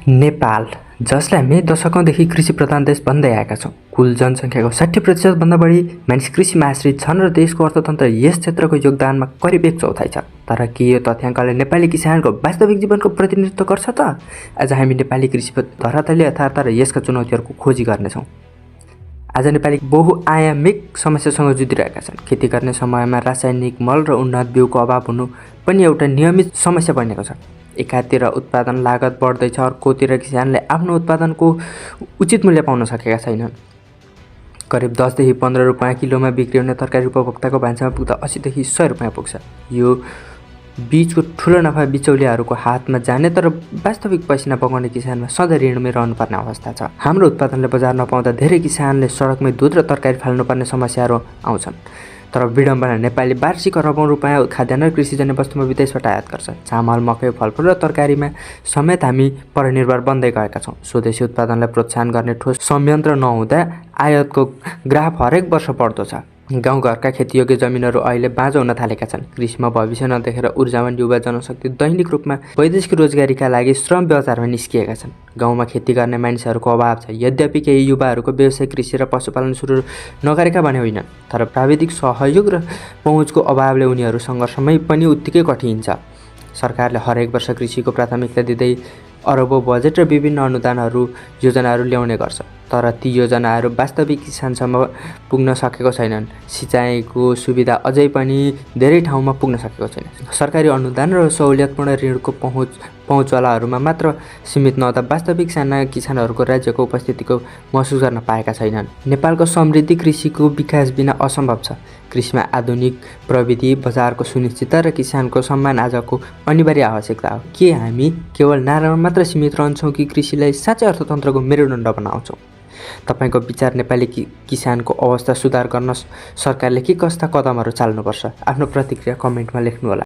नेपाल, जसलाई मे दशकौँदेखि कृषि प्रधान देश भन्दै आएका छौँ, कुल जनसङ्ख्याको 60% भन्दा बढी मानिस कृषिमा आश्रित छन् र देशको अर्थतन्त्र यस क्षेत्रको योगदानमा करिब 1/4 छ। तर के यो तथ्याङ्कले नेपाली किसानको वास्तविक जीवनको प्रतिनिधित्व गर्छ त? आज हामी नेपाली कृषिको धरातलीय यथार्थ र यसका चुनौतीहरूको खोजी गर्नेछौँ। आज नेपाली बहुआयामिक समस्यासँग जुधिरहेका छन्। खेती गर्ने समयमा रासायनिक मल र उन्नत बिउको अभाव हुनु पनि एउटा नियमित समस्या बनेको छ। एकातिर उत्पादन लागत बढ्दैछ, अर्कोतिर किसानले आफ्नो उत्पादनको उचित मूल्य पाउन सकेका छैनन्। करिब 10 देखि 15 रुपियाँ किलोमा बिक्री हुने तरकारी उपभोक्ताको भान्सामा पुग्दा 80 देखि 100 रुपियाँ पुग्छ। यो बीचको ठुलो नफा बिचौलियाहरूको हातमा जाने तर वास्तविक पसिना बगाउने किसानमा सधैँ ऋणमै रहनुपर्ने अवस्था छ। हाम्रो उत्पादनले बजार नपाउँदा धेरै किसानले सडकमै दुध र तरकारी फाल्नुपर्ने समस्याहरू आउँछन्। तर विडम्बना, नेपाली वार्षिक अरबौँ रुपियाँ खाद्यान्न र कृषिजन्य वस्तुमा विदेशबाट आयात गर्छ। चामल, मकै, फलफुल र तरकारीमा समेत हामी परनिर्भर बन्दै गएका छौँ। स्वदेशी उत्पादनलाई प्रोत्साहन गर्ने ठोस संयन्त्र नहुँदा आयातको ग्राफ हरेक वर्ष बढ्दो छ। गाउँघरका खेतीयोग्य जमिनहरू अहिले बाँझो हुन थालेका छन्। कृषिमा भविष्य नदेखेर ऊर्जावान युवा जनशक्ति दैनिक रूपमा वैदेशिक रोजगारीका लागि श्रम बजारमा निस्किएका छन्। गाउँमा खेती गर्ने मानिसहरूको अभाव छ। यद्यपि केही युवाहरूको व्यवसाय कृषि र पशुपालन सुरु नगरेका भने होइनन्, तर प्राविधिक सहयोग र पहुँचको अभावले उनीहरू सङ्घर्षमै पनि उत्तिकै कठिन छ। सरकारले हरेक वर्ष कृषिको प्राथमिकता दिँदै अरबौँ बजेट र विभिन्न अनुदानहरू योजनाहरू ल्याउने गर्छ, तर ती योजनाहरू वास्तविक किसानसम्म पुग्न सकेको छैनन्। सिँचाइको सुविधा अझै पनि धेरै ठाउँमा पुग्न सकेको छैन। सरकारी अनुदान र सहुलियतपूर्ण ऋणको पहुँचवालाहरूमा मात्र सीमित नहुँदा वास्तविक साना किसानहरूको राज्यको उपस्थितिको महसुस गर्न पाएका छैनन्। नेपालको समृद्धि कृषिको विकास बिना असम्भव छ। कृषिमा आधुनिक प्रविधि, बजारको सुनिश्चितता र किसानको सम्मान आजको अनिवार्य आवश्यकता हो। के हामी केवल नारामा मात्र सीमित रहन्छौँ कि कृषिलाई साँच्चै अर्थतन्त्रको मेरुदण्ड बनाउँछौँ? तपाईँको विचार, नेपाली किसानको अवस्था सुधार गर्न सरकारले के कस्ता कदमहरू चाल्नुपर्छ? आफ्नो प्रतिक्रिया कमेन्टमा लेख्नुहोला।